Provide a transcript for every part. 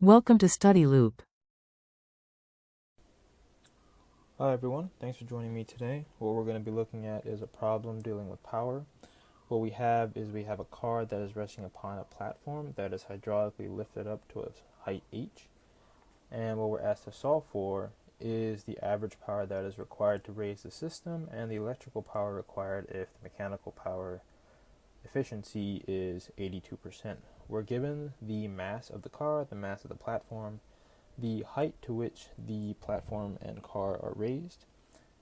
Welcome to Study Loop. Hi everyone, thanks for joining me today. What we're going to be looking at is a problem dealing with power. What we have a car that is resting upon a platform that is hydraulically lifted up to a height h. And what we're asked to solve for is the average power that is required to raise the system and the electrical power required if the mechanical power efficiency is 82%. We're given the mass of the car, the mass of the platform, the height to which the platform and car are raised,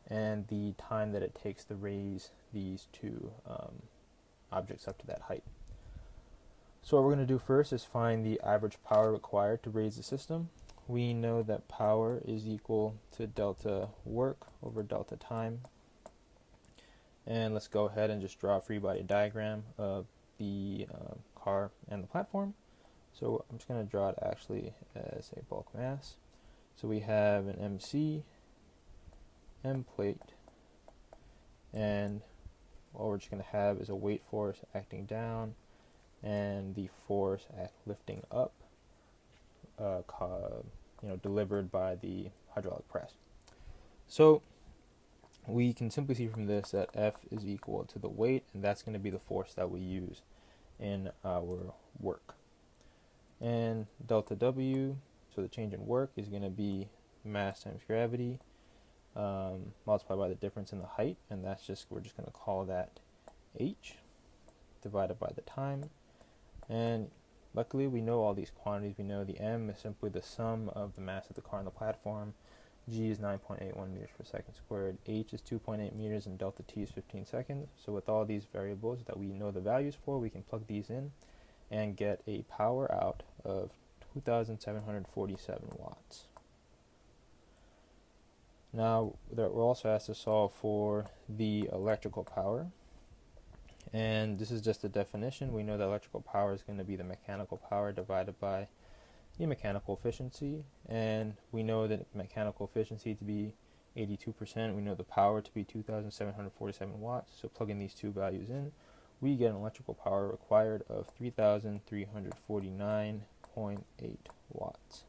and the time that it takes to raise these two objects up to that height. So what we're going to do first is find the average power required to raise the system. We know that power is equal to delta work over delta time. And let's go ahead and just draw a free body diagram of the car and the platform. So I'm just going to draw it actually as a bulk mass. So we have an MC, M plate, and what we're just going to have is a weight force acting down and the force lifting up, delivered by the hydraulic press. So we can simply see from this that F is equal to the weight, and that's going to be the force that we use in our work. And delta W, so the change in work, is going to be mass times gravity multiplied by the difference in the height, and we're just going to call that h, divided by the time. And luckily we know all these quantities. We know the m is simply the sum of the mass of the car and the platform, g is 9.81 meters per second squared, h is 2.8 meters, and delta t is 15 seconds. So with all these variables that we know the values for, we can plug these in and get a power out of 2,747 watts. Now we're also asked to solve for the electrical power, and this is just a definition. We know that electrical power is going to be the mechanical power divided by the mechanical efficiency, and we know that mechanical efficiency to be 82%. We know the power to be 2,747 watts, so plugging these two values in, we get an electrical power required of 3,349.8 watts.